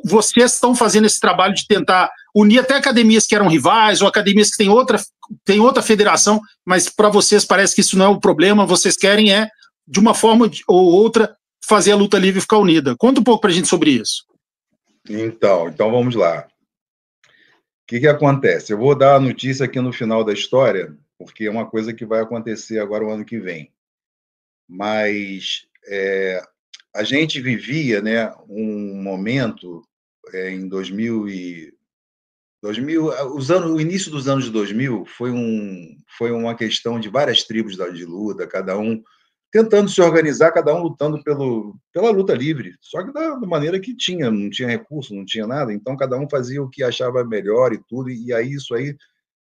vocês estão fazendo esse trabalho de tentar unir até academias que eram rivais ou academias que têm outra federação, mas para vocês parece que isso não é o problema, vocês querem de uma forma ou outra, fazer a luta livre ficar unida. Conta um pouco para a gente sobre isso. Então vamos lá. O que acontece? Eu vou dar a notícia aqui no final da história, porque é uma coisa que vai acontecer agora o ano que vem. Mas a gente vivia, né, um momento em 2000 o início dos anos 2000 foi uma questão de várias tribos de luta, cada um tentando se organizar, cada um lutando pela luta livre, só que da maneira que tinha, não tinha recurso, não tinha nada, então cada um fazia o que achava melhor e tudo, e aí isso aí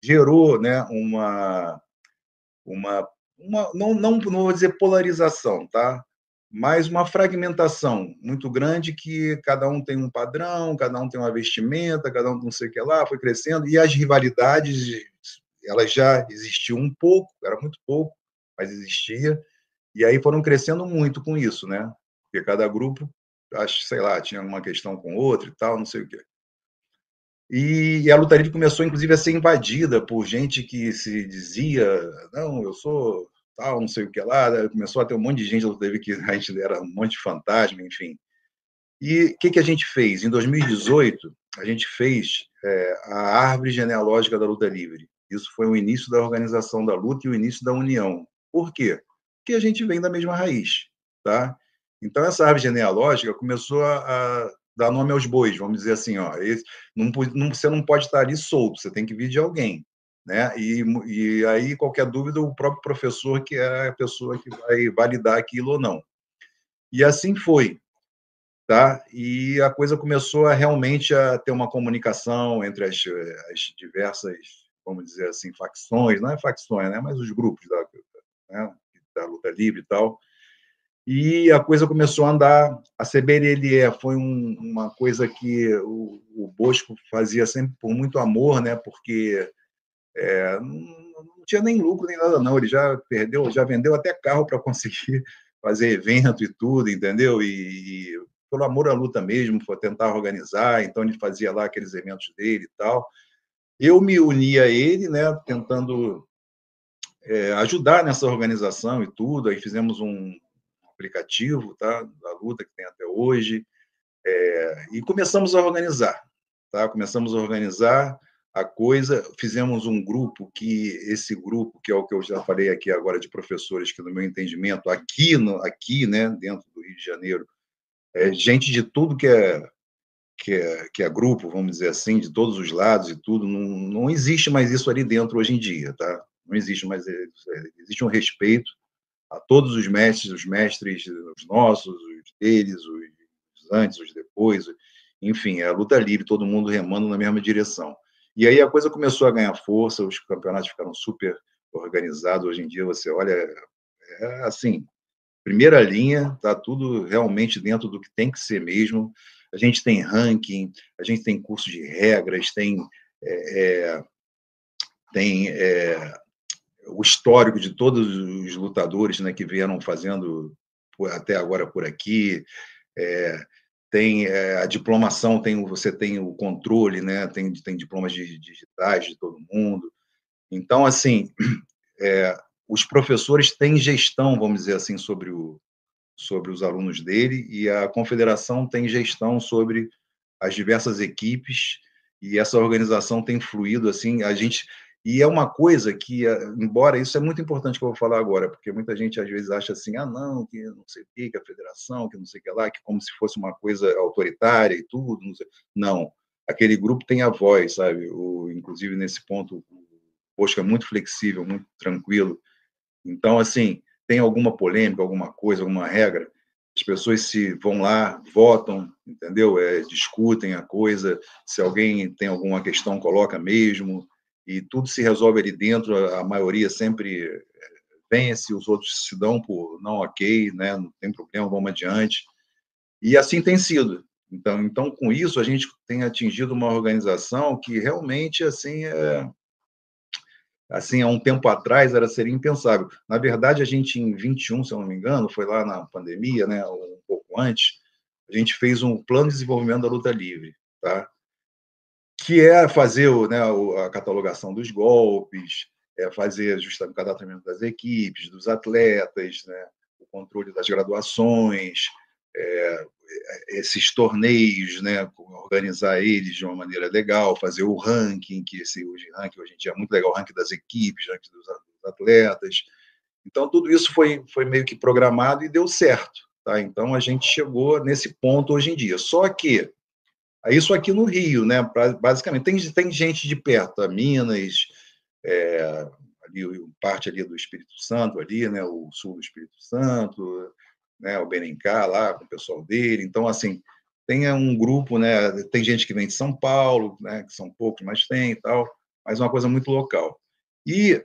gerou, né, não vou dizer polarização, tá? Mas uma fragmentação muito grande que cada um tem um padrão, cada um tem uma vestimenta, cada um não sei o que lá, foi crescendo, e as rivalidades, elas já existiam um pouco, era muito pouco, mas existia, e aí foram crescendo muito com isso, né? Porque cada grupo, sei lá, tinha uma questão com outro e tal, não sei o quê. E a luta livre começou, inclusive, a ser invadida por gente que se dizia, não, eu sou tal, não sei o que lá, começou a ter um monte de gente na luta livre que a gente era um monte de fantasma, enfim. E o que a gente fez? Em 2018, a gente fez a árvore genealógica da luta livre. Isso foi o início da organização da luta e o início da união. Por quê? Porque a gente vem da mesma raiz, tá? Então, essa árvore genealógica começou a dar nome aos bois, vamos dizer assim, ó, você não pode estar ali solto, você tem que vir de alguém, né? E aí, qualquer dúvida, o próprio professor que é a pessoa que vai validar aquilo ou não. E assim foi, tá? E a coisa começou realmente a ter uma comunicação entre as diversas, vamos dizer assim, facções, não é facções, né? Mas os grupos da luta livre e tal. E a coisa começou a andar. A CBLE foi uma coisa que o Bosco fazia sempre por muito amor, né? Porque não tinha nem lucro nem nada, não. Ele já vendeu até carro para conseguir fazer evento e tudo, entendeu? E pelo amor à luta mesmo, foi tentar organizar. Então ele fazia lá aqueles eventos dele e tal. Eu me uni a ele, né? Tentando ajudar nessa organização e tudo. Aí fizemos um aplicativo, tá, da luta que tem até hoje, e começamos a organizar, tá? Começamos a organizar a coisa, fizemos um grupo esse grupo que é o que eu já falei aqui agora de professores que no meu entendimento aqui, né, dentro do Rio de Janeiro, gente de tudo que é grupo, vamos dizer assim, de todos os lados e tudo, não existe mais isso ali dentro hoje em dia, tá? Não existe mais, existe um respeito a todos os mestres, os nossos, os deles, os antes, os depois, enfim, é a luta livre, todo mundo remando na mesma direção. E aí a coisa começou a ganhar força, os campeonatos ficaram super organizados, hoje em dia você olha, assim, primeira linha, está tudo realmente dentro do que tem que ser mesmo, a gente tem ranking, a gente tem curso de regras, tem o histórico de todos os lutadores, né, que vieram fazendo até agora por aqui, tem a diplomação, você tem o controle, né, tem diplomas digitais de todo mundo. Então, assim, os professores têm gestão, vamos dizer assim, sobre os alunos dele, e a confederação tem gestão sobre as diversas equipes, e essa organização tem fluído, assim, e é uma coisa que, embora isso é muito importante que eu vou falar agora, porque muita gente às vezes acha assim, não, que não sei o que a federação, que não sei o que lá, que como se fosse uma coisa autoritária e tudo, não sei. Não, aquele grupo tem a voz, sabe? Inclusive, nesse ponto, o Bosco é muito flexível, muito tranquilo. Então, assim, tem alguma polêmica, alguma coisa, alguma regra, as pessoas se vão lá, votam, entendeu? Discutem a coisa, se alguém tem alguma questão, coloca mesmo, e tudo se resolve ali dentro, a maioria sempre vence, os outros se dão por não ok, né? Não tem problema, vamos adiante. E assim tem sido. Então, com isso, a gente tem atingido uma organização que realmente, assim, há um tempo atrás seria impensável. Na verdade, a gente, em 21, se eu não me engano, foi lá na pandemia, né, um pouco antes, a gente fez um plano de desenvolvimento da luta livre, tá? Que é fazer né, a catalogação dos golpes, fazer justamente o cadastramento das equipes, dos atletas, né, o controle das graduações, esses torneios, né, organizar eles de uma maneira legal, fazer o ranking, que esse ranking hoje em dia é muito legal, o ranking das equipes, ranking dos atletas. Então, tudo isso foi meio que programado e deu certo. Tá? Então, a gente chegou nesse ponto hoje em dia. Só que, isso aqui no Rio, né, basicamente, tem gente de perto, a Minas, ali, parte ali do Espírito Santo, ali, né, o sul do Espírito Santo, né, o Benencá lá, com o pessoal dele. Então, assim, tem um grupo, né, tem gente que vem de São Paulo, né, que são poucos, mas tem e tal, mas é uma coisa muito local. E,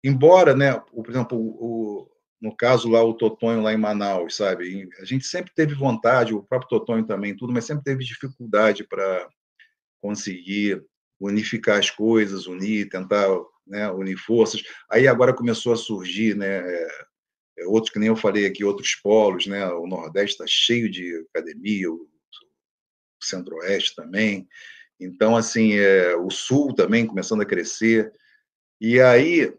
embora, né, por exemplo, no caso lá, o Totonho lá em Manaus, sabe, a gente sempre teve vontade, o próprio Totonho também, tudo, mas sempre teve dificuldade para conseguir unificar as coisas, tentar, né, unir forças. Aí agora começou a surgir, né, outros, que nem eu falei aqui, outros polos, né, o Nordeste está cheio de academia, o Centro-Oeste também. Então, assim, o Sul também começando a crescer. E aí, o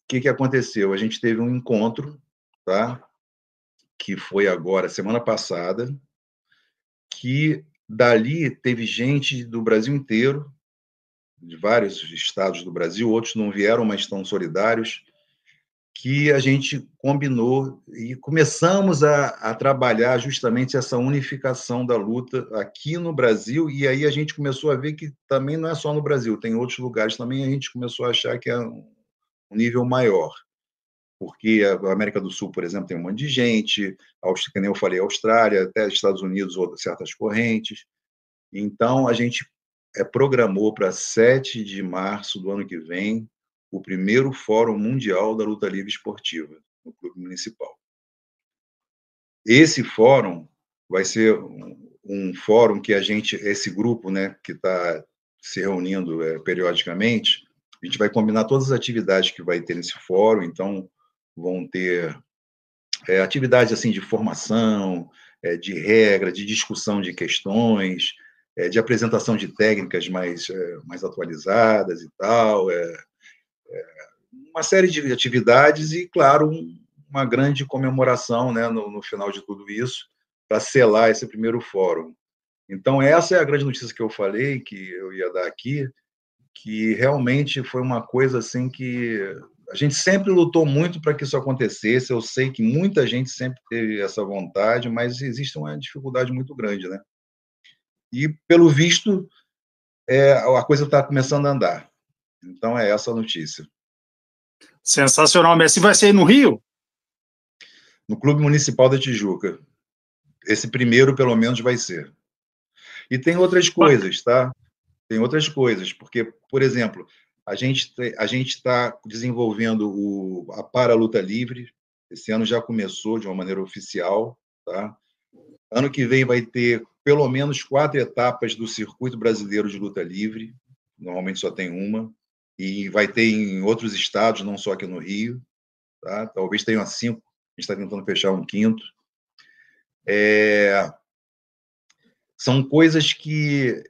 que aconteceu? A gente teve um encontro, tá? Que foi agora, semana passada, que dali teve gente do Brasil inteiro, de vários estados do Brasil, outros não vieram, mas estão solidários, que a gente combinou e começamos a trabalhar justamente essa unificação da luta aqui no Brasil, e aí a gente começou a ver que também não é só no Brasil, tem outros lugares também, a gente começou a achar que é um nível maior, porque a América do Sul, por exemplo, tem um monte de gente, que nem eu falei, Austrália, até Estados Unidos, ou certas correntes. Então, a gente programou para 7 de março do ano que vem o primeiro Fórum Mundial da Luta Livre Esportiva, no Clube Municipal. Esse fórum vai ser um fórum que esse grupo, né, que está se reunindo periodicamente, a gente vai combinar todas as atividades que vai ter nesse fórum, então vão ter atividades assim de formação, de regra, de discussão de questões, de apresentação de técnicas mais atualizadas e tal, uma série de atividades e, claro, uma grande comemoração, né, no final de tudo isso, para selar esse primeiro fórum. Então, essa é a grande notícia que eu falei, que eu ia dar aqui, que realmente foi uma coisa assim que a gente sempre lutou muito para que isso acontecesse. Eu sei que muita gente sempre teve essa vontade, mas existe uma dificuldade muito grande, né? E, pelo visto, a coisa está começando a andar. Então, é essa a notícia. Sensacional, Messi. Vai ser no Rio? No Clube Municipal da Tijuca. Esse primeiro, pelo menos, vai ser. E tem outras coisas, tá? Tem outras coisas, porque, por exemplo, a gente está desenvolvendo a Paraluta Livre. Esse ano já começou de uma maneira oficial, tá? Ano que vem vai ter pelo menos 4 etapas do Circuito Brasileiro de Luta Livre. Normalmente só tem uma. E vai ter em outros estados, não só aqui no Rio. Tá? Talvez tenha 5. A gente está tentando fechar um 5º. São coisas que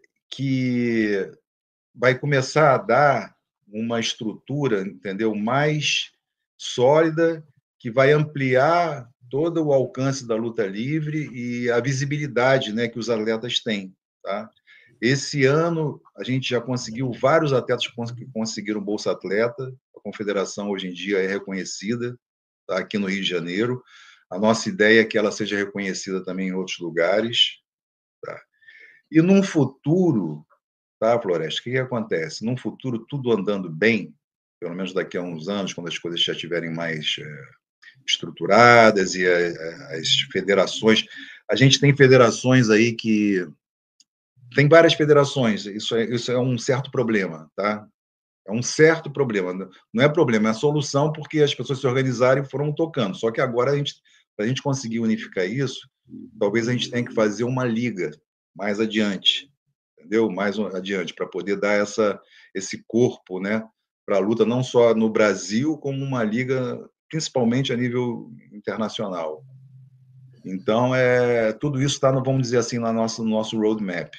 vai começar a dar uma estrutura, entendeu, mais sólida, que vai ampliar todo o alcance da luta livre e a visibilidade, né, que os atletas têm, tá? Esse ano a gente já conseguiu vários atletas que conseguiram Bolsa Atleta. A confederação hoje em dia é reconhecida, tá, aqui no Rio de Janeiro. A nossa ideia é que ela seja reconhecida também em outros lugares, tá? E num futuro, tá, Floresta, o que acontece? Num futuro, tudo andando bem, pelo menos daqui a uns anos, quando as coisas já estiverem mais estruturadas e as federações... A gente tem federações aí que... Tem várias federações, isso é um certo problema, tá? É um certo problema. Não é problema, é a solução, porque as pessoas se organizaram e foram tocando. Só que agora, para a gente conseguir unificar isso, talvez a gente tenha que fazer uma liga mais adiante, entendeu? Mais adiante, para poder dar esse corpo, né, para a luta, não só no Brasil, como uma liga, principalmente a nível internacional. Então, tudo isso está, vamos dizer assim, no nosso roadmap.